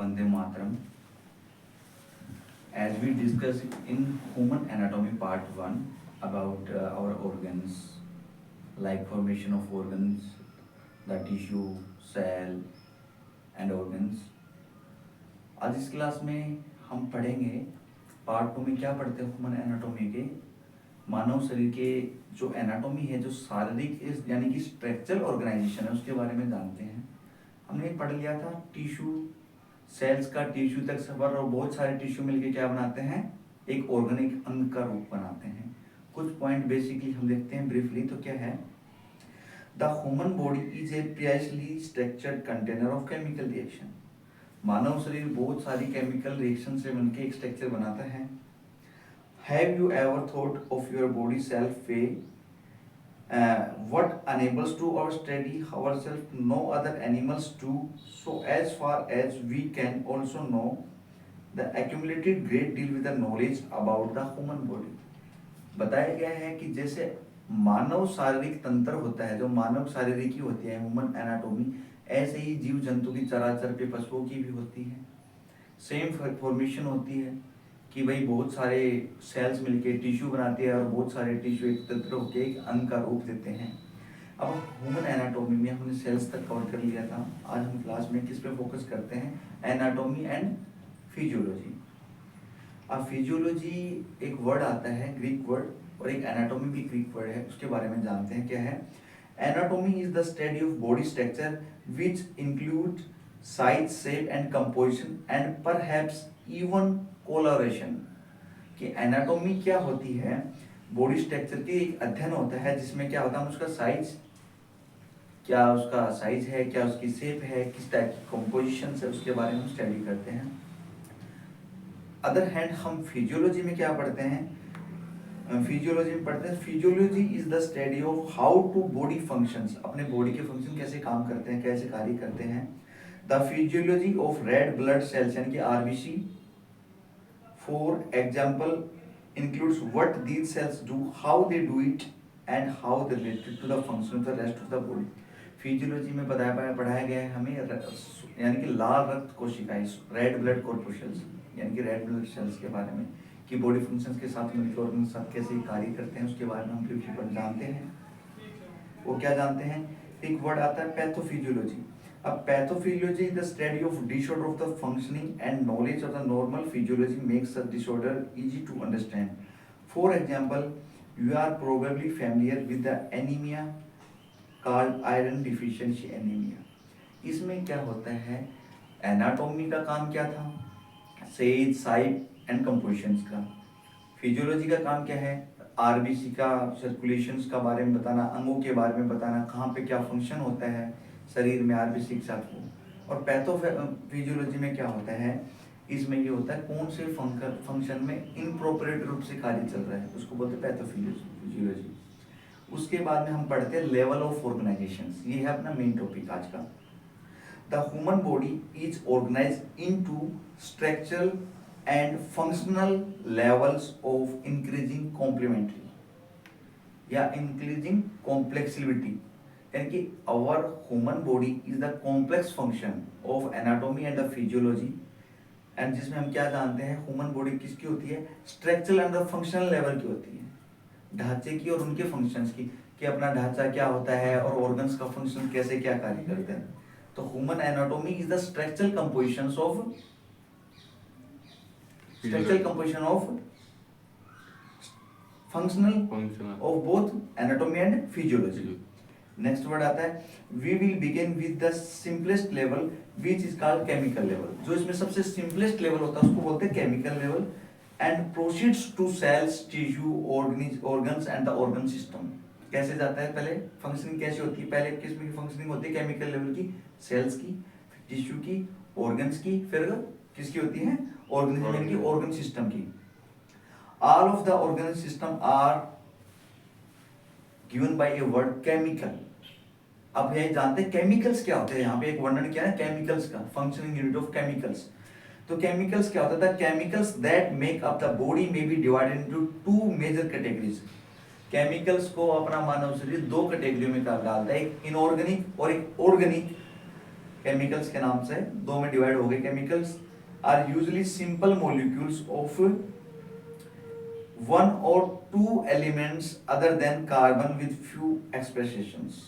Vande Mataram. As we discussed in Human Anatomy Part 1 about our organs, like formation of organs, the tissue, cell and organs. आज इस class में हम पढ़ेंगे part 2 में क्या पढ़ते हैं ह्यूमन एनाटॉमी के मानव शरीर के जो एनाटॉमी है जो शारीरिक यानी कि स्ट्रक्चरल ऑर्गेनाइजेशन है उसके बारे में जानते हैं। हमने पढ़ लिया था टिश्यू सेल्स का टिश्यू तक सफर और बहुत सारे टिश्यू मिलके क्या बनाते हैं एक ऑर्गेनिक अंग का रूप बनाते हैं। कुछ पॉइंट बेसिकली हम देखते हैं ब्रीफली। तो क्या है the human body is a precisely structured container of chemical reaction. मानव शरीर बहुत सारी केमिकल रिएक्शन से मिलकर एक स्ट्रक्चर बनाता है। Have you ever thought of your body self way what enables to our study ourselves no other animals do, so as far as we can also know the accumulated great deal with the knowledge about the human body। बताया गया है कि जैसे मानव शारीरिक तंत्र होता है जो मानव शारीरिक होती है ह्यूमन एनाटॉमी, ऐसे ही जीव जंतु की चराचर पे पशुओं की भी होती है। सेम फॉर्मेशन होती है कि भाई बहुत सारे सेल्स मिलके टिश्यू बनाते हैं और बहुत सारे टिश्यू एकत्र होकर एक अंग का रूप देते हैं। अब ह्यूमन एनाटॉमी में हमने सेल्स तक कवर कर लिया था। आज हम क्लास में किस पे फोकस करते हैं एनाटॉमी एंड फिजियोलॉजी। अब फिजियोलॉजी एक वर्ड आता है ग्रीक वर्ड और एक एनाटॉमी भी ग्रीक वर्ड है, उसके बारे में जानते हैं क्या है। Anatomy is the study of body structure which include size shape and composition and perhaps even correlation. कि एनाटॉमी क्या होती है बॉडी स्ट्रक्चर की एक अध्ययन होता है जिसमें क्या होता है उसका साइज क्या उसका साइज है, क्या उसकी शेप है, किस टाइप की कंपोजिशन है, उसके बारे में स्टडी करते हैं। अदर हैंड हम फिजियोलॉजी में क्या पढ़ते हैं फिजियोलॉजी में पढ़ते हैं physiology is the study of how to body functions. अपने बॉडी के फंक्शन कैसे काम करते हैं, कैसे कार्य करते हैं। The physiology of red blood cells यानी कि RBC for example includes what these cells do, how they do it and how they related to the function of the rest of the body। Physiology में पढ़ाया गया है हमें यानी कि लाल रक्त कोशिकाएं रेड ब्लड कॉर्पोशल्स यानी कि रेड ब्लड सेल्स के बारे में कि बॉडी फंक्शंस के साथ मिलकर और उनके साथ कैसे कार्य करते हैं उसके बारे में हम ब्रीफली जानते हैं। वो क्या जानते हैं, एक वर्ड आता है पैथोफिजियोलॉजी। अब pathophysiology is the study of disorder of the functioning and knowledge of the normal physiology makes such disorder easy to understand। For example, you are probably familiar with the anemia called iron deficiency anemia। इसमें क्या होता है anatomy का काम क्या था says size and compositions का। Physiology का काम क्या है आरबीसी का सर्कुलेशंस का बारे में बताना, अंगों के बारे में बताना, कहाँ पे क्या फंक्शन होता है शरीर में आरबीसी के साथ हो। और पैथोफिजियोलॉजी में क्या होता है इसमें ये होता है कौन से फंक्शन में इनप्रोपरेट रूप से कार्य चल रहा है उसको बोलते हैं पैथोफिजियोलॉजी। उसके बाद में हम पढ़ते हैं लेवल ऑफ ऑर्गेनाइजेशंस। ये है अपना मेन टॉपिक आज का। The human body is organised into structural and functional levels of increasing complementary या इंक्रीजिंग कॉम्प्लेक्सिबिलिटी यानी कि our human body is the complex function of anatomy and the physiology and जिसमें हम क्या जानते हैं ह्यूमन बॉडी किसकी होती है स्ट्रक्चरल एंड फंक्शनल लेवल की होती है ढांचे की और उनके फंक्शंस की कि अपना ढांचा क्या होता है और ऑर्गन्स का फंक्शन कैसे क्या कार्य करते हैं। तो human anatomy is the structural composition of functional of both anatomy and physiology. Next word आता है we will begin with the simplest level which is called chemical level. जो इसमें सबसे सिंपलेस्ट लेवल होता है उसको बोलते हैं chemical level and proceeds to cells tissue organs and the organ system. कैसे जाता है पहले फंक्शनिंग कैसे होती है, पहले किस में फंक्शनिंग होती है केमिकल लेवल की सेल्स की टिश्यू की ऑर्गन्स की फिर किसकी होती है ऑर्गेनिज्म की ऑर्गन सिस्टम की। All of the organ system are given by a word chemical. अब ये जानते हैं केमिकल्स क्या होते हैं, यहाँ पे एक वर्णन क्या है केमिकल्स का फंक्शनिंग यूनिट ऑफ केमिकल्स। तो केमिकल्स क्या होता है chemicals that make up the body may be divided into two major categories. Chemicals को अपना मानव शरीर दो कैटेगरी में डालता है, एक इनऑर्गेनिक और एक ऑर्गेनिक केमिकल्स के नाम से दो में डिवाइड हो गए। Chemicals are usually simple molecules of one or two elements other than carbon with few expressions.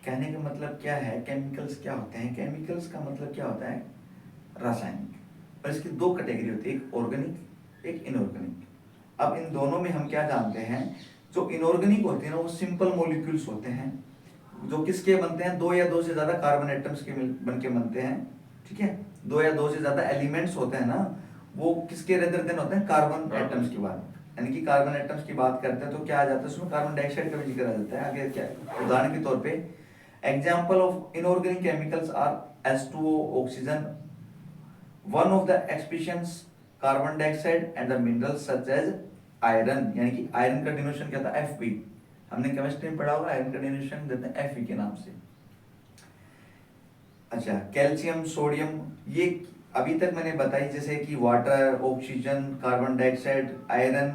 कहने का मतलब क्या है, केमिकल्स क्या होते हैं? केमिकल्स का मतलब क्या होता है? रासायनिक। और इसकी दो कैटेगरी होती है, एक ऑर्गेनिक एक इनऑर्गेनिक। अब इन दोनों में हम क्या जानते हैं, जो इनऑर्गेनिक होते हैं ना वो सिंपल मॉलिक्यूल्स होते हैं, जो किसके बनते हैं, दो या दो से ज्यादा कार्बन एटम्स के बन के बनते हैं, ठीक है। दो या दो से ज्यादा एलिमेंट्स होते हैं ना, वो किसके रेदर देन होते हैं, कार्बन एटम्स की बात, यानी कि कार्बन एटम्स की बात करते हैं तो क्या आ जाता है उसमें, कार्बन डाइऑक्साइड का भी जिक्र आ जाता है। आगे क्या, उदाहरण के तौर पे example of inorganic chemicals are H2O oxygen, one of the exceptions carbon dioxide and the minerals such as iron, यानी कि आयरन का डिनोशन क्या था, Fe। हमने केमिस्ट्री में पढ़ा होगा, आयरन का डिनोशन देते हैं Fe के नाम से। अच्छा, कैल्शियम, सोडियम, ये अभी तक मैंने बताई, जैसे कि water, oxygen, carbon dioxide, iron,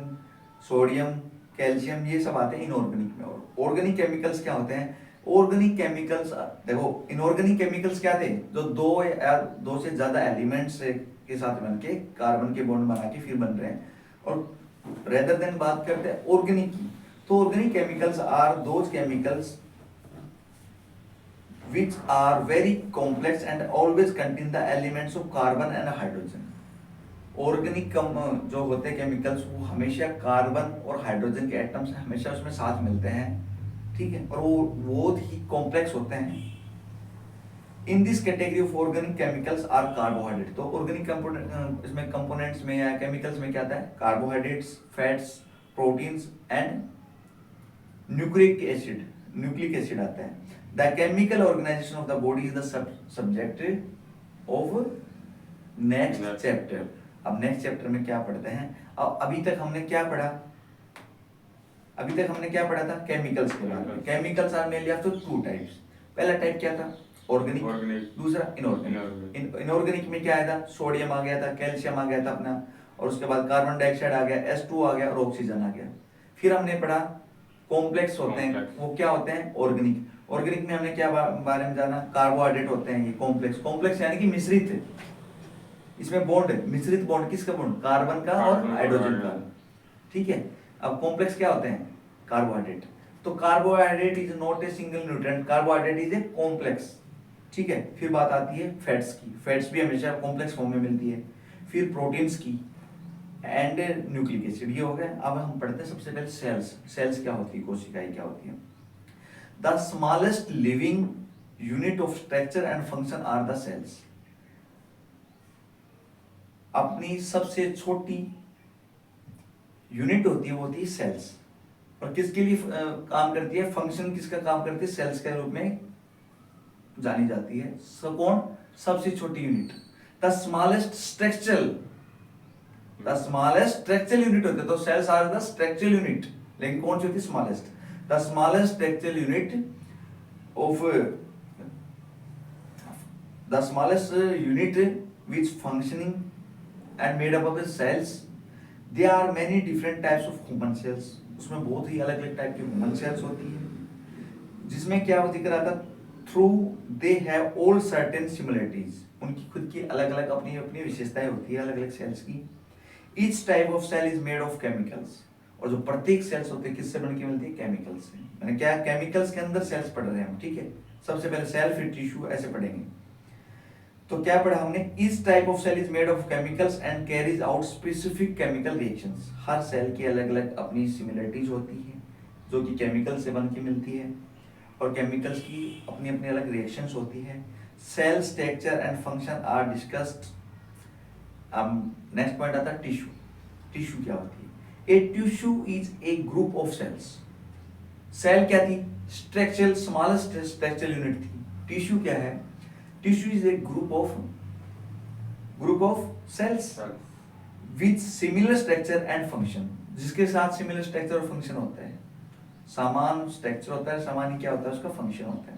sodium, calcium, ये सब आते हैं इनऑर्गेनिक में। और ऑर्गेनिक केमिकल्स क्या होते हैं? ऑर्गेनिक केमिकल्स, देखो इनऑर्गेनिक केमिकल्स क्या थे, जो दो या दो से ज्यादा एलिमेंट्स के साथ बनके कार्बन के बॉन्ड बना के फिर बन रहे हैं। और रेदर देन बात करते हैं ऑर्गेनिक की, तो organic chemicals are those chemicals which are very complex and always contain the elements of carbon and hydrogen। Organic जो होते हैं केमिकल्स, वो हमेशा कार्बन और हाइड्रोजन के एटम्स हमेशा उसमें साथ मिलते हैं, ठीक है, और वो बहुत ही कॉम्प्लेक्स होते हैं। In this category of organic chemicals are carbohydrate. तो ऑर्गेनिक कंपोनेंट, इसमें कंपोनेंट्स में या केमिकल्स में क्या आता है, carbohydrates, fats, proteins and nucleic acid आता है। The chemical organization of the body is the subject of next chapter। अब नेक्स्ट चैप्टर में क्या पढ़ते हैं? अब अभी तक हमने क्या पढ़ा, था केमिकल्स के बारे में। Chemicals are mainly of two types. पहला टाइप क्या था, ऑर्गेनिक, दूसरा इनऑर्गेनिक। इनऑर्गेनिक में क्या आया था, सोडियम आ गया था, कैल्शियम आ गया था अपना, और उसके बाद कार्बन डाइऑक्साइड आ गया, H2 आ गया और ऑक्सीजन आ गया। फिर हमने पढ़ा कॉम्प्लेक्स होते हैं, वो क्या होते हैं, ऑर्गेनिक। ऑर्गेनिक में हमने क्या बारे में जाना, कार्बोहाइड्रेट होते हैं ये कॉम्प्लेक्स यानी कि मिश्रित, इसमें बॉन्ड है, मिश्रित बॉन्ड, किसका बॉन्ड, कार्बन का और हाइड्रोजन का, ठीक है। अब कॉम्प्लेक्स क्या होते हैं, कार्बोहाइड्रेट। तो carbohydrate is not a single nutrient, carbohydrate is a complex, ठीक है। फिर बात आती है फैट्स की, फैट्स भी हमेशा कॉम्प्लेक्स फॉर्म में मिलती है। फिर प्रोटीन्स की एंड न्यूक्लिक एसिड, ये हो गया। अब हम पढ़ते हैं सबसे पहले सेल्स। सेल्स क्या होती है, कोशिकाएं क्या होती है। The smallest living unit of structure and function are the cells. अपनी सबसे छोटी यूनिट होती है वो होती है सेल्स, और किसके लिए काम करती है, फंक्शन किसका काम करती है, सेल्स के रूप में जानी जाती है। कौन, सबसे छोटी यूनिट। द स्मॉलेस्ट स्ट्रक्चरल यूनिट होते हैं, तो cells are the structural unit, लेकिन कौन सी होती है, smallest. The smallest structural unit of the smallest unit which functioning and made up of cells. There are many different types of human cells. उसमें बहुत ही अलग अलग टाइप की ह्यूमन सेल्स होती है, जिसमें क्या जिक्र आता, through they have all certain similarities. उनकी खुद की अलग अलग अपनी अपनी विशेषताएं होती है अलग अलग सेल्स की। Each type of cell is made of chemicals। और जो प्रत्येक सेल्स होते हैं किससे बनके मिलती है, केमिकल्स से। मैंने क्या, केमिकल्स के अंदर सेल्स पढ़ रहे हैं हम, ठीक है। सबसे पहले सेल, फिर टिश्यू, ऐसे पढ़ेंगे। तो क्या पढ़ा हमने, each type of cell is made of chemicals and carries out specific chemical reactions। Her cell की अलग अलग अपनी सिमिलरिटीज होती है जो कि केमिकल से बन के मिलती है, और केमिकल्स की अपनी अपनी अलग रिएक्शंस होती है। Cell structure and function are discussed. अब नेक्स्ट पॉइंट आता है टिश्यू। टिश्यू क्या होती है, a tissue is a group of cells. Cell क्या थी, स्ट्रक्चरल, स्मॉलेस्ट स्ट्रक्चरल यूनिट थी। टिश्यू क्या है, tissue is a group of cells with similar structure and function, जिसके साथ सिमिलर स्ट्रक्चर और फंक्शन होता है। समान स्ट्रक्चर होता है, समान ही क्या होता है, उसका फंक्शन होता है।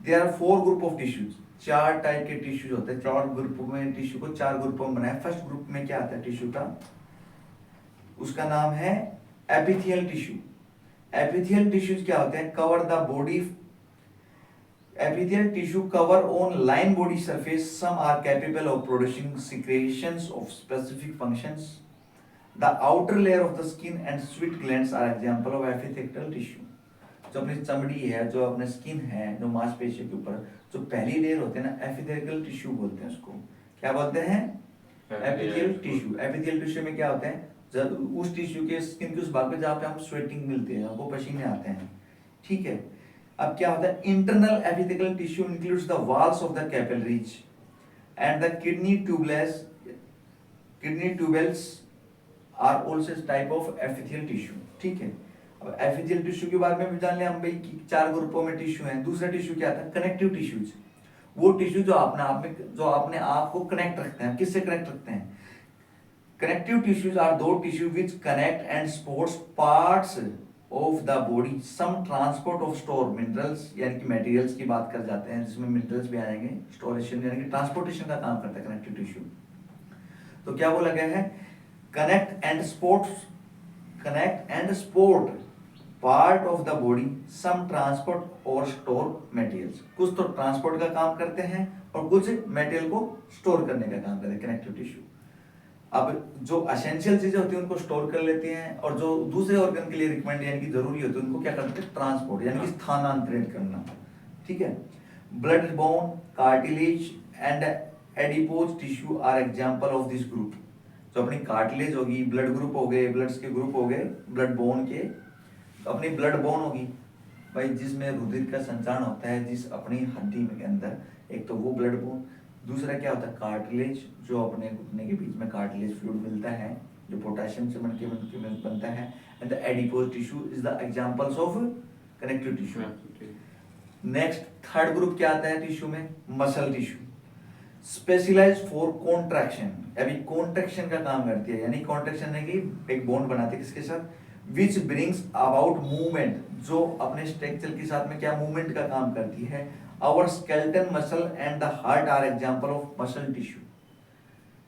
There are 4 group of tissues. 4 type के टिश्यूज होते हैं। 4 ग्रुपों में टिश्यू को 4 ग्रुपों में बनाया। फर्स्ट ग्रुप में क्या आता है टिश्यू का, उसका नाम है एपिथियल टिश्यू। एपिथियल टिश्यूज क्या होते हैं, cover the body Epithelial tissue cover on line body surface. Some are capable of producing secretions of specific functions. The outer layer of the skin and sweat glands are example of epithelial tissue. जो अपनी चमड़ी है, जो अपने skin है, जो मांसपेशियों के ऊपर जो पहली लेयर होते हैं ना, एपिथेलियल टिश्यू बोलते हैं उसको। क्या बोलते हैं? Epithelial tissue. एपिथेलियल टिश्यू में क्या होता है, जब उस टिश्यू के स्किन के उस भाग पे जहाँ पे हम स्वेटिंग मिलते हैं, वो पसीने आते हैं, ठीक है। अब क्या होता है, internal epithelial tissue includes the walls of the capillaries and the kidney tubules are also type of epithelial tissue, ठीक है। अब एपिथेलियल टिश्यू के बारे में भी जान लिया हम भाई कि 4 ग्रुपों में टिश्यू हैं। दूसरा टिश्यू क्या था, कनेक्टिव टिश्यूज। वो टिश्यू जो अपने आप को कनेक्ट रखते हैं। किससे कनेक्ट रखते हैं? Connective tissues are those tissue which connect and supports parts of the body. Some transport of store minerals, यानी कि मटेरियल्स की बात कर जाते हैं, जिसमें मिनरल्स भी आएंगे। स्टोरेशन यानी कि ट्रांसपोर्टेशन का काम करता है कनेक्टिव टिश्यू। तो क्या बोला गया है, connect and support part of the body, some transport और स्टोर मटेरियल्स। कुछ तो ट्रांसपोर्ट का काम करते हैं और कुछ मटेरियल को स्टोर करने का काम करते हैं कनेक्टिव टिश्यू। अब जो एसेंशियल चीजें होती हैं उनको स्टोर कर लेते हैं, और जो दूसरे ऑर्गन के लिए रिकमेंड यानी कि जरूरी होती है उनको क्या करते हैं, ट्रांसपोर्ट यानी कि स्थानांतरित करना, ठीक है। Blood bone, cartilage and adipose tissue are example of this group. जो अपनी कार्टिलेज होगी, ब्लड ग्रुप हो गए, ब्लड्स के ग्रुप हो गए ब्लड बोन के, तो अपनी ब्लड बोन होगी भाई जिसमें रुधिर का संचारण होता है जिस अपनी हड्डी में के अंदर, एक तो वो ब्लड बोन। दूसरा क्या होता है, कार्टिलेज, जो अपने घुटने के बीच में कार्टिलेज फ्लूइड मिलता है जो पोटेशियम से बनता है। And the adipose tissue is the examples of connective tissue. Next third group क्या आता है टिश्यू में, muscle tissue. Specialised for contraction, अभी कॉन्ट्रैक्शन का काम करती है, यानी कॉन्ट्रैक्शन है कि एक बॉन्ड बनाती है किसके साथ, विच ब्रिंग्स अबाउट मूवमेंट, जो अपने स्ट्रक्चर के साथ में क्या मूवमेंट का काम करती है। Our skeleton muscle and the heart are example of muscle tissue.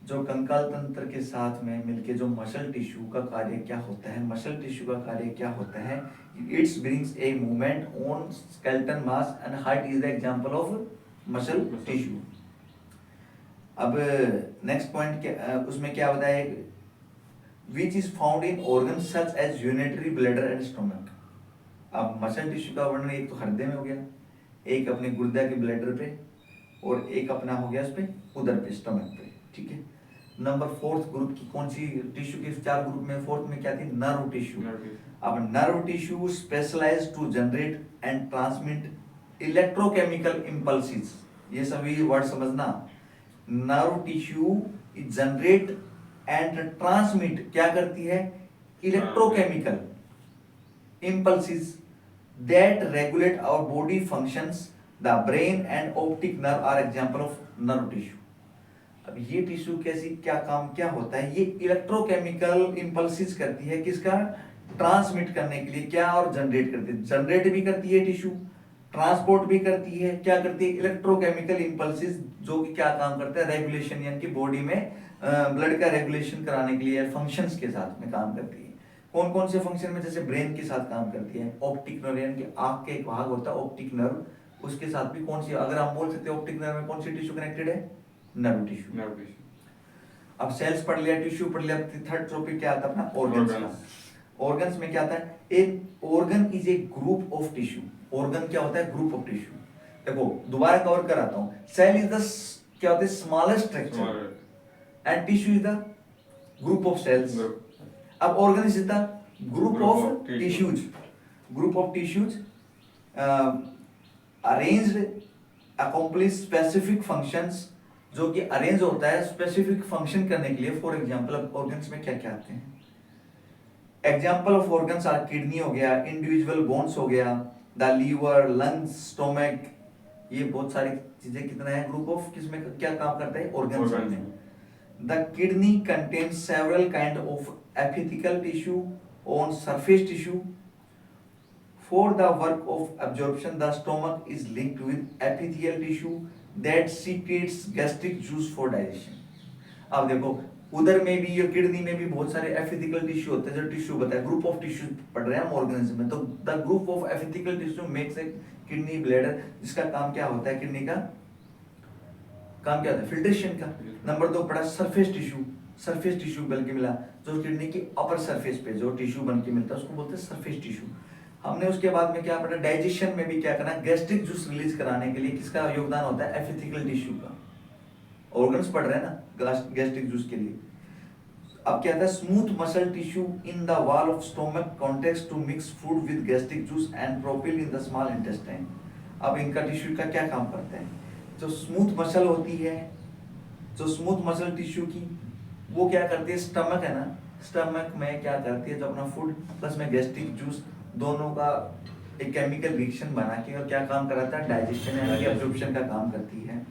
जो कंकाल तंत्र के साथ में मिलके जो मसल टिश्यू का कार्य क्या होता है, मसल टिश्यू का कार्य क्या होता है, it's brings a movement on skeleton mass and heart is the example of muscle tissue. अब नेक्स्ट पॉइंट उसमें क्या बताया, which is found in organs such as urinary bladder and stomach। अब मसल टिश्यू का वर्णन एक तो हृदय में हो गया, एक अपने गुर्दा के ब्लैडर पे, और एक अपना हो गया उस पे उदर पे, स्टमक पे, ठीक है। नंबर फोर्थ ग्रुप की कौन सी टिश्यू के 4 ग्रुप में फोर्थ में क्या थी, नर्व टिश्यू। अब nerve tissue specialised to generate and transmit electrochemical impulses. ये सभी वर्ड समझना। Nerve tissue generate and transmit क्या करती है, electrochemical impulses that regulate our body functions. The brain and optic nerve are example of nerve tissue. अब ये tissue कैसी क्या काम क्या होता है, ये इलेक्ट्रोकेमिकल इंपल्सेस करती है, किसका, ट्रांसमिट करने के लिए क्या, और जनरेट करती है, जनरेट भी करती है टिश्यू, ट्रांसपोर्ट भी करती है, क्या करती है, इलेक्ट्रोकेमिकल इंपल्सेस, जो कि क्या काम करता है, रेगुलेशन यानी कि बॉडी में ब्लड का रेगुलेशन कराने के लिए फंक्शंस के साथ में काम करती है। कौन कौन से फंक्शन में, जैसे ब्रेन के साथ काम करती है, ऑप्टिक नर्व यानी कि आंख के एक भाग होता है ऑप्टिक नर्व, उसके साथ भी कौन सी, अगर हम बोल सकते हैं ऑप्टिक नर्व में कौन सी टिश्यू कनेक्टेड है, नर्व टिश्यू। अब सेल्स पढ़ लिया, टिश्यू पढ़ लिया, थर्ड टॉपिक क्या आता है अपना, ऑर्गन्स का। ऑर्गन्स में क्या आता है, एक organ is a group of tissue. Organ क्या होता है, ग्रुप ऑफ टिश्यू। देखो दोबारा कवर कराता हूं, सेल इज द क्या होता है, smallest structure, and tissue is the group of cells। अब organ is the group of tissues। group of tissues arranged accomplish specific functions, जो कि अरेंज होता है स्पेसिफिक फंक्शन करने के लिए। फॉर एग्जांपल अब ऑर्गन्स में क्या क्या आते हैं, example of organs are kidney हो गया, इंडिविजुअल बोन्स हो गया, द लीवर, लंग्स, स्टोमक, ये बहुत सारी चीजें कितना है, ग्रुप ऑफ किसमें क्या काम करता है, ऑर्गन्स में। The kidney contains several kind of epithelial tissue on surface tissue. For the work of absorption, the stomach is linked with epithelial tissue that secretes gastric juice for digestion। अब देखो उधर में भी, ये किडनी में भी बहुत सारे एपिथेलियल टिश्यू होते हैं, जो टिश्यू बताया, ग्रुप ऑफ टिश्यू पढ़ रहे हैं हम ऑर्गेनिज्म में, तो the group of epithelial tissue makes a kidney bladder, जिसका काम क्या होता है, किडनी का काम क्या होता है, फिल्ट्रेशन का। नंबर 2 पढ़ा सरफेस टिश्यू, सरफेस टिश्यू बल्कि मिला, जो किडनी की अपर सरफेस पे जो टिश्यू बन के मिलता है उसको बोलते हैं सरफेस टिश्यू। हमने उसके बाद में क्या पढ़ा, डाइजेशन में भी क्या करना, गैस्ट्रिक जूस रिलीज कराने के लिए किसका योगदान होता है, एपिथेलियल टिश्यू का। ऑर्गन्स पढ़ रहे हैं ना गैस्ट्रिक जूस के लिए। अब क्या था, smooth muscle tissue in the wall of stomach contracts to mix food with gastric juice and propel in the small intestine. अब इनका टिश्यू का क्या काम करता है, जो स्मूथ मसल होती है, जो स्मूथ मसल टिश्यू की, वो क्या करती है, स्टमक है ना, स्टमक में क्या करती है, जो अपना फूड प्लस में गैस्ट्रिक जूस दोनों का एक केमिकल रिएक्शन बना के और क्या काम कराता है, डाइजेशन यानी कि एब्जॉर्प्शन का काम करती है।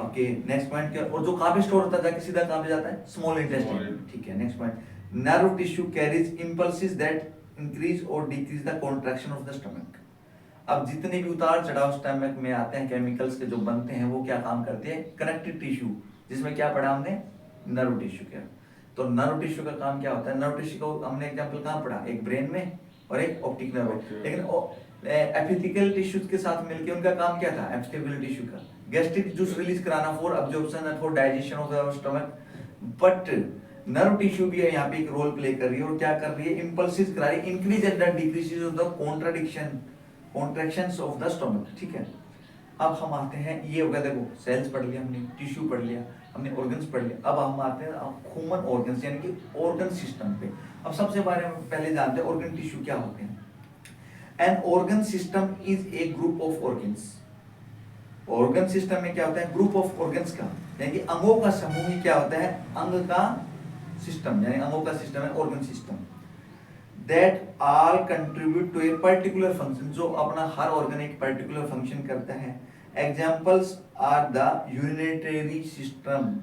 ओके नेक्स्ट पॉइंट क्या, और जो कहाँ पे स्टोर होता है, जाके सीधा कहाँ पे जाता है, स्मॉल इंटेस्टाइन। ठीक है next point, nerve tissue carries impulses that increase or decrease the contraction of the stomach. अब जितने भी उतार चढ़ाव स्टमक में आते हैं केमिकल्स के जो बनते हैं, वो क्या काम करते हैं, कनेक्टिव टिश्यू, जिसमें क्या पढ़ा हमने, नर्व टिश्यू क्या। तो नर्व टिश्यू का काम क्या होता है, नर्व टिश्यू को हमने एग्जांपल कहाँ पढ़ा, एक ब्रेन में और एक ऑप्टिक नर्व में। लेकिन एपिथेलियल टिश्यूज के साथ मिलके उनका काम क्या था, एपिथेलियल टिश्यू का गैस्ट्रिक जूस रिलीज कराना for absorption and for digestion of the stomach. But nerve tissue भी है यहाँ पे एक रोल प्ले कर रही है, और क्या कर रही है, इंपल्सेस करा रही है, increase and decreases of the contractions of the stomach. ठीक है, अब हम आते हैं, ये हो गया, देखो सेल्स पढ़ लिया हमने, टिश्यू पढ़ लिया हमने, ऑर्गन्स पढ़ लिया। अब हम आते हैं ह्यूमन ऑर्गन्स यानी कि ऑर्गन सिस्टम पे। अब सबसे बारे में पहले जानते हैं ऑर्गन टिश्यू क्या होते हैं। An organ system is a group of organs. Organ system में क्या होता है, ग्रुप ऑफ ऑर्गन्स का, यानी कि अंगों का समूह ही क्या होता है, अंग का सिस्टम, यानी अंगों का सिस्टम है organ system. That all contribute to a particular function, जो अपना हर ऑर्गन एक पर्टिकुलर फंक्शन करता है। Examples are the urinary system,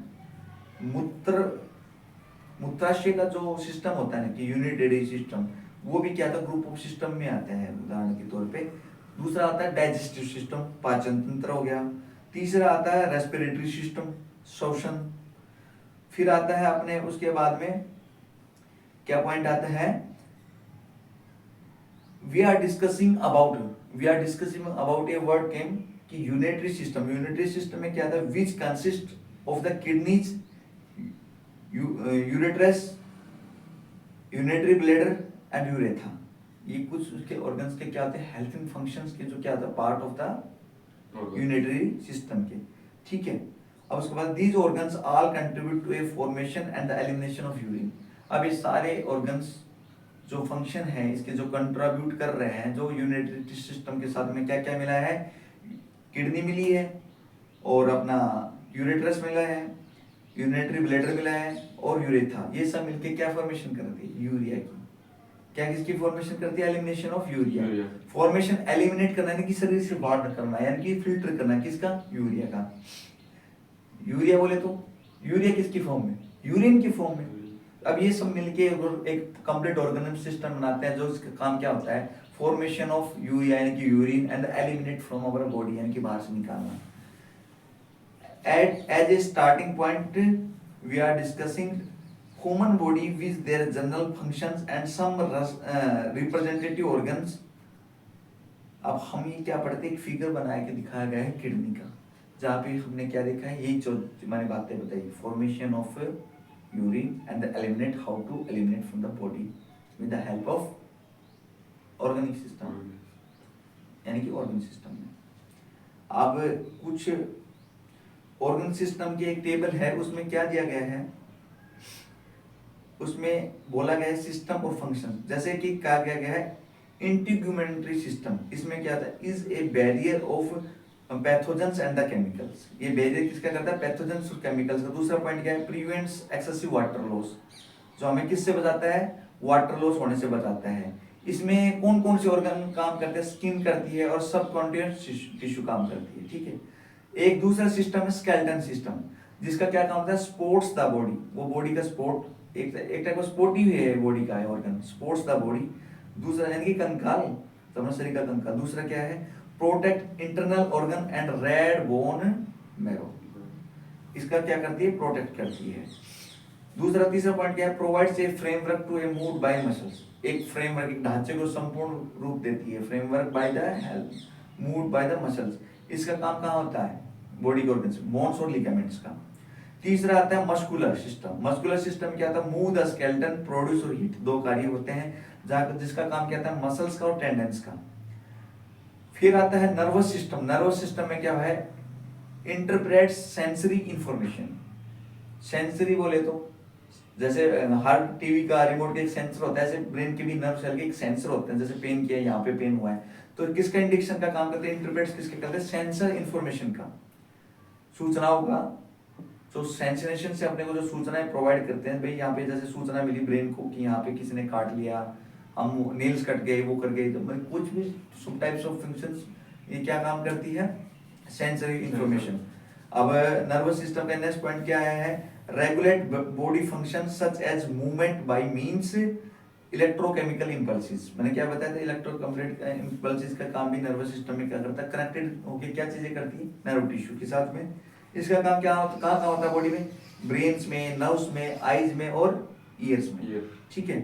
मूत्राशय का जो सिस्टम होता है ना कि यूरिनेटरी सिस्टम, वो भी क्या था, ग्रुप ऑफ सिस्टम में आता है उदाहरण के तौर पे। दूसरा आता है डाइजेस्टिव सिस्टम, पाचन तंत्र हो गया। तीसरा आता है रेस्पिरेटरी सिस्टम, श्वसन। फिर आता है अपने उसके बाद में क्या पॉइंट आता है, we are discussing about a word came कि यूरिनेटरी सिस्टम। यूरिनेटरी सिस्टम में क्या था, which consist of the kidneys, ureters, urinary bladder and urethra. ये कुछ उसके ऑर्गन्स के क्या होते हैं, हेल्थिंग फंक्शंस के जो क्या होता है, part of the urinary system के। ठीक है, अब उसके बाद these organs all contribute to a formation and the elimination of urine. अब ये सारे ऑर्गन्स जो फंक्शन है इसके, जो कंट्रीब्यूट कर रहे हैं, जो यूरिनेटरी सिस्टम के साथ में क्या क्या मिला है, किडनी मिली है, और अपना यूरेट्रस मिला है, यूरिनेटरी ब्लैडर मिला है, और यूरेथा, ये सब मिलके क्या फॉर्मेशन करती है, यूरिया की। क्या किसकी फॉर्मेशन करती है, elimination of urea. Formation eliminate करना यानी कि शरीर से बाहर करना, यानी कि फिल्टर करना, किसका, यूरिया का। यूरिया बोले तो यूरिया किसकी फॉर्म में, यूरिन की फॉर्म में। अब ये सब मिलके एक कंप्लीट ऑर्गेनिक सिस्टम बनाते हैं, जो इसका काम क्या होता है, फॉर्मेशन ऑफ यूरिया यानी कि urine and eliminate from our body यानी कि बाहर से निकालना। As a starting point, we are discussing human body with their general functions and some representative organs. अब हम ये क्या पढ़ते, एक फिगर बना के दिखाया गया है किडनी का, जहाँ पे हमने क्या देखा है, यही जो मैंने बातें बताई, formation of urine and eliminate, how to eliminate from the body with the help of organic system, यानी कि ऑर्गन सिस्टम में। अब कुछ ऑर्गन सिस्टम की एक टेबल है, उसमें क्या दिया गया है, उसमें बोला गया है सिस्टम और फंक्शन। जैसे कि कहा गया है इंटीग्यूमेंट्री सिस्टम, इसमें क्या था, is a barrier of pathogens and the chemicals. ये बैरियर किसका करता है, पैथोजेंस और केमिकल्स का। दूसरा पॉइंट क्या है, प्रिवेंट्स एक्सेसिव वाटर लॉस, जो हमें किससे बचाता है, वाटर लॉस होने से बचाता है। इसमें कौन कौन से ऑर्गन काम करते हैं, स्किन करती है और सब कॉन्टिनेंट टिश्यू काम करती है। ठीक है, एक दूसरा सिस्टम है स्केलेटन सिस्टम, जिसका क्या काम होता है, स्पोर्ट्स द बॉडी, वो बॉडी का सपोर्ट, एक टाइप का सपोर्ट ही है बॉडी का है ऑर्गन, स्पोर्ट्स द बॉडी। दूसरा यानी कि कंकाल, तो शरीर का कंकाल। दूसरा क्या है, protect internal organ and red bone marrow. इसका क्या करती है, प्रोटेक्ट करती है। दूसरा तीसरा पॉइंट क्या है, provides a framework to a move by muscles, एक फ्रेमवर्क, एक ढांचे को संपूर्ण रूप देती है, framework by the help move by the muscles. इसका काम कहाँ होता है, बॉडी के ऑर्गन्स, बोन्स और लिगामेंट्स का। तीसरा आता है मस्कुलर सिस्टम। मस्कुलर सिस्टम क्या था, मूव द स्केलेटन, प्रोड्यूस और हीट, दो कार्य होते हैं जहाँ जिसका काम क्या था, मसल्स का और टेंडन्स का। फिर आता है नर्वस सिस्टम। नर्वस सिस्टम में क्या है, इंटरप्रेट सेंसरी इंफॉर्मेशन। सेंसरी बोले तो जैसे हर टीवी का रिमोट का एक सेंसर होता है, ऐसे ब्रेन के भी नर्व सेल के एक सेंसर होते हैं, जैसे पेन किया, यहाँ पे पेन हुआ है, तो किसका इंडिकेशन का काम करते हैं, इंटरप्रेट किसके करते हैं, सेंसर इंफॉर्मेशन का, सूचनाओं का। तो सेंसेशन से अपने को जो सूचनाएं प्रोवाइड करते हैं, भाई यहाँ पे जैसे सूचना मिली ब्रेन को कि यहाँ पे किसी ने काट लिया, हम नेल्स कट गए, वो कर गए, तो मतलब कुछ भी सब टाइप्स ऑफ फंक्शंस, ये क्या काम करती है, सेंसरी इंफॉर्मेशन। अब नर्वस सिस्टम का नेक्स्ट पॉइंट क्या है, regulate body function such as movement by means electrochemical impulses. मैंने क्या बताया था, इलेक्ट्रोकेमिकल इंपल्सेस का काम भी नर्वस सिस्टम में क्या करता है, कनेक्टेड होके क्या चीजें करती है, नर्व टिश्यू के साथ में। इसका काम क्या होता, कहाँ कहाँ होता है बॉडी में, ब्रेन्स में, नर्व्स में, आईज में और ईयर्स में, ठीक है।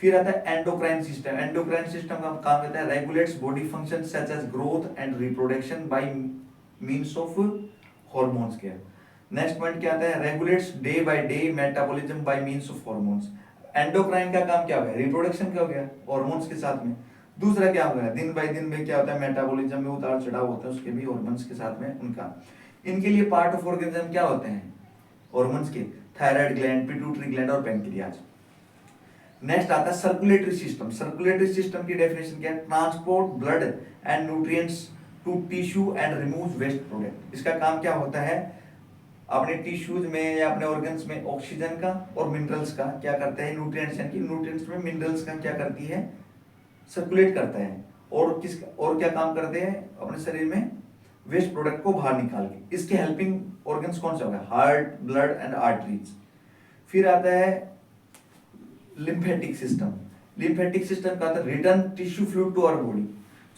फिर आता है एंडोक्राइन सिस्टम। एंडोक्राइन सिस्टम का काम करता है regulates body function such as growth and reproduction by means of hormones के। नेक्स्ट पॉइंट क्या आता है, regulates day by day metabolism by means of hormones. Endocrine का काम क्या हो गया, रिप्रोडक्शन क्या हो गया, हॉर्मोन्स के साथ में। दूसरा क्या हो गया, दिन बाय दिन में क्या होता है, मेटाबॉलिज्म में उतार चढ़ाव होता है, उसके भी हॉर्मोन्स के साथ में उनका। इनके लिए पार्ट ऑफ ऑर्गेनिज्म क्या होते हैं, हॉर्मोन्स के, थायराइड ग्लैंड, पिट्यूटरी ग्लैंड और पैंक्रियाज। नेक्स्ट आता है सर्कुलेटरी सिस्टम। सर्कुलेटरी सिस्टम की डेफिनेशन क्या है, transport blood and nutrients to tissue and remove waste product. इसका काम क्या होता है, अपने टिश्यूज में या अपने ऑर्गन्स में ऑक्सीजन का और मिनरल्स का क्या करता है, न्यूट्रिएंट्स, यानी कि न्यूट्रिएंट्स में मिनरल्स का क्या करती है, सर्कुलेट करता है। और किस और क्या काम करते हैं अपने शरीर में, वेस्ट प्रोडक्ट को बाहर निकाल के। इसके हेल्पिंग ऑर्गन्स कौन सा होगा, हार्ट, ब्लड एंड आर्टरीज। फिर आता है लिम्फेटिक सिस्टम। लिम्फेटिक सिस्टम का return tissue fluid to our body.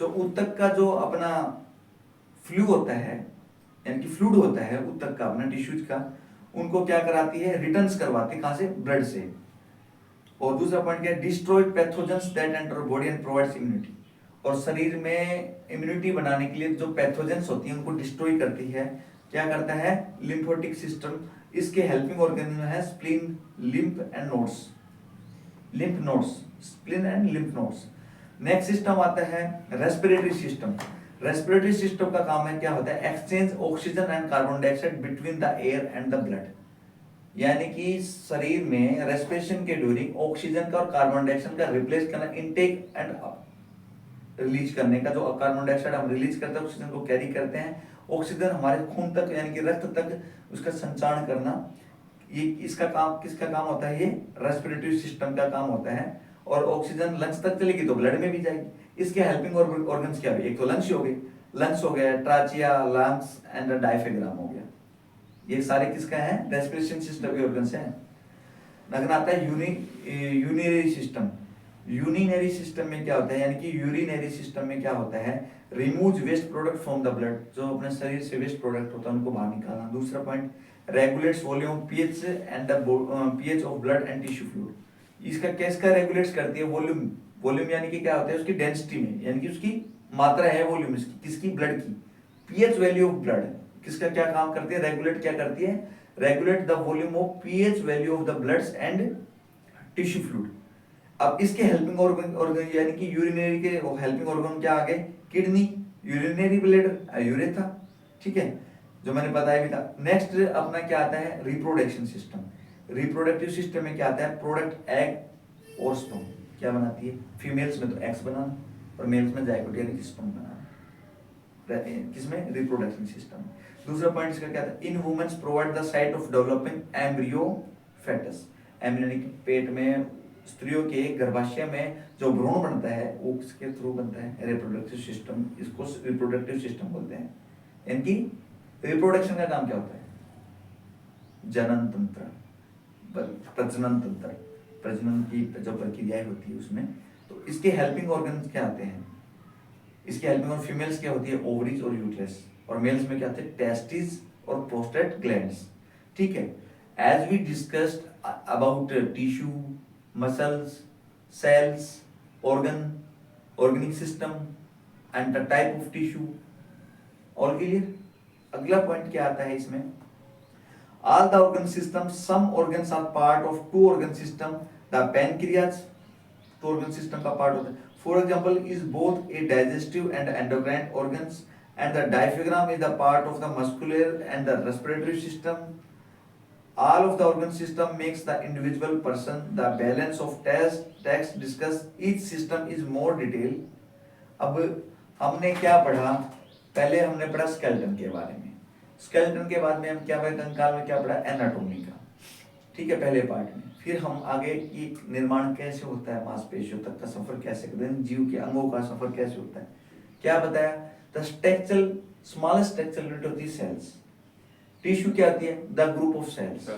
जो ऊतक का जो अपना फ्लू होता है, यानी कि फ्लूइड होता है ऊतक का अपना टिश्यूज का, उनको क्या कराती है, रिटर्न्स करवाती है, कहां से, ब्लड से। और दूसरा पॉइंट क्या है, destroy pathogens that enter body and provides immunity. और शरीर में इम्यूनिटी बनाने के लिए जो पैथोजेंस होती है उनको डिस्ट्रॉय करती है, क्या करता है, लिम्फोटिक सिस्टम। इसके हेल्पिंग ऑर्गेनिज्म है spleen, lymph end nodes, lymph nodes, spleen and lymph nodes. Next system आता है रेस्पिरेटरी सिस्टम। रेस्पिरेटरी सिस्टम का काम है, क्या होता है, exchange oxygen and carbon dioxide between the air and the blood. यानी कि शरीर में रेस्पिरेशन के ड्यूरिंग ऑक्सीजन का और कार्बन डाइऑक्साइड का रिप्लेस करना, इनटेक एंड रिलीज करने का। जो कार्बन डाइऑक्साइड हम रिलीज करते हैं, ऑक्सीजन को कैरी करते हैं, ऑक्सीजन हमारे खून तक यानी कि रक्त तक उसका संचारण करना, ये इसका काम, किसका काम होता है, ये रेस्पिरेटरी सिस्टम का काम होता है। और ऑक्सीजन लंग्स तक चलेगी तो ब्लड में भी जाएगी। इसके हेल्पिंग ऑर्गन्स क्या है, एक तो लंग्स हो गए, लंग्स हो गया, ट्राचिया, लंग्स एंड डायफ्राम हो गया। ये सारे किसका है, रेस्पिरेशन सिस्टम के ऑर्गन्स हैं। लगना आता है यूरिनरी सिस्टम। यूरिनरी सिस्टम में क्या होता है, यानी कि यूरिनरी सिस्टम में क्या होता है, remove waste product from the blood. जो अपने शरीर से वेस्ट प्रोडक्ट होता है उनको बाहर निकालना। दूसरा point, regulates volume, pH and the pH of blood and tissue fluid. इसका किसका रेगुलेट्स करती है, वॉल्यूम। वॉल्यूम यानी कि क्या होता है, उसकी डेंसिटी में, यानी कि उसकी मात्रा है वॉल्यूम इसकी, किसकी, ब्लड की। पीएच वैल्यू ऑफ ब्लड किसका क्या काम करती है, रेगुलेट क्या करती है, regulate the volume of pH value of the bloods and tissue fluid. अब इसके हेल्पिंग ऑर्गन यानी कि यूरिनरी के हेल्पिंग ऑर्गन क्या आ गए, किडनी, यूरिनरी ब्लैडर, यूरेथा, ठीक है, जो मैंने बताया भी था। नेक्स्ट अपना क्या आता है, रिप्रोडक्शन सिस्टम। रिप्रोडक्टिव सिस्टम में क्या आता है, प्रोडक्ट एग और स्पर्म क्या बनाती है, फीमेल्स में तो एग्स बनाना और मेल्स में जाइगोट यानी कि स्पर्म बनाना, किसमें, रिप्रोडक्शन सिस्टम। दूसरा पॉइंट इसका क्या था, in women's provide the site of developing embryo foetus. Embryo यानी कि पेट में, स्त्रियों के गर्भाशय में जो भ्रूण बनता है वो किसके थ्रू बनता है, रिप्रोडक्टिव सिस्टम। इसको रिप्रोडक्टिव सिस्टम बोलते हैं। इनकी रिप्रोडक्शन का काम क्या होता है, जनन तंत्र, प्रजनन तंत्र, प्रजनन की जो प्रक्रियाएं होती है उसमें। तो इसके हेल्पिंग ऑर्गन्स क्या आते हैं, इसके हेल्पिंग और फीमेल्स क्या होती है, ओवरीज और यूट्रस। और मेल्स में क्या होते हैं, टेस्टिस और प्रोस्टेट ग्लैंड्स। ठीक है। As we discussed about tissue, muscles, cells, organ, organic system and the type of tissue, all clear। अगला पॉइंट क्या आता है इसमें, all the organ systems, some organs are part of two organ system, the pancreas two organ system का part होता है, for example is both a digestive and endocrine organs, and the diaphragm is the part of the muscular and the respiratory system। All of the organ system makes the individual person the balance of text discuss each system is more detail। अब हमने क्या पढ़ा, पहले हमने पढ़ा skeleton के बारे में, स्केलेटन के बाद में हम क्या पढ़े, कंकाल में क्या पढ़ा, एनाटॉमी का, ठीक है, पहले पार्ट में। फिर हम आगे की निर्माण कैसे होता है, मांसपेशियों तक का सफर कैसे करते हैं, जीव के अंगों का सफर कैसे होता है, क्या बताया, the structural smallest structural unit होती है सेल्स। टिश्यू क्या होती है, the group of cells.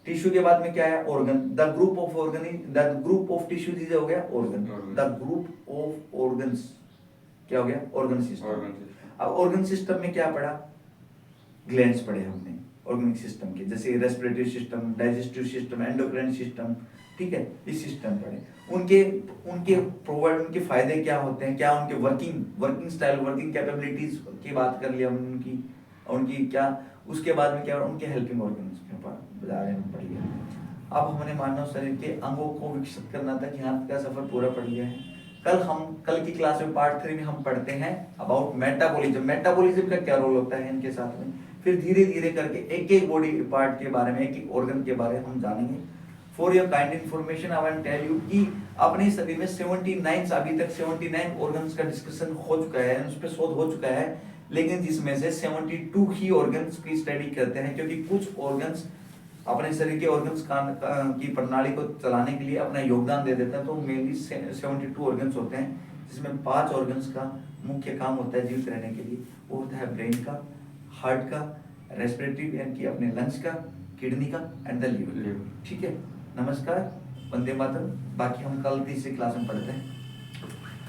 Tissue के बाद में क्या है, organ, the group of organ, the group of tissue चीजें हो गया organ, the group of organs क्या हो गया, ऑर्गन सिस्टम। अब ऑर्गन सिस्टम में क्या पढ़ा, ग्लैंड्स पढ़े हमने ऑर्गेनिक सिस्टम के, जैसे respiratory system, digestive system, endocrine system, ठीक है, इस सिस्टम पढ़े। उनके उनके प्रोवाइड उनके फायदे क्या होते हैं, क्या उनके वर्किंग स्टाइल, वर्किंग कैपेबिलिटीज की बात कर लिया उनकी, उनकी क्या, उसके बाद में क्या उनके हेल्पिंग ऑर्गन्स के बारे में पढ़ लिया। अब हमने मानव शरीर के अंगों को विकसित करना था, कि हाथ का सफर पूरा पढ़ लिया है। कल की क्लास में पार्ट 3 में हम पढ़ते हैं अबाउट मेटाबॉलिज्म, मेटाबॉलिज्म का क्या रोल होता है इनके साथ में। फिर धीरे धीरे करके एक एक बॉडी पार्ट के बारे में, एक एक ऑर्गन के बारे में हम जानेंगे। For your kind information I want tell you कि अपने शरीर में 79 अभी तक 79 ऑर्गन्स का डिस्कशन हो चुका है, उस पर शोध हो चुका है, लेकिन जिसमें से 72 ही ऑर्गन्स की स्टडी करते हैं, क्योंकि कुछ ऑर्गन्स अपने शरीर के ऑर्गन्स की प्रणाली को चलाने के लिए अपना योगदान दे देते हैं। तो मेनली 72 ऑर्गन्स होते हैं, जिसमें 5 ऑर्गन्स का मुख्य काम होता है जीवित रहने के लिए। वो होता है ब्रेन का, हार्ट का, रेस्पिरेटरी यानी कि अपने लंग्स का, किडनी का एंड द लिवर। ठीक है, नमस्कार, वंदे मातरम। बाकी हम कल तीसरी क्लास में पढ़ते हैं।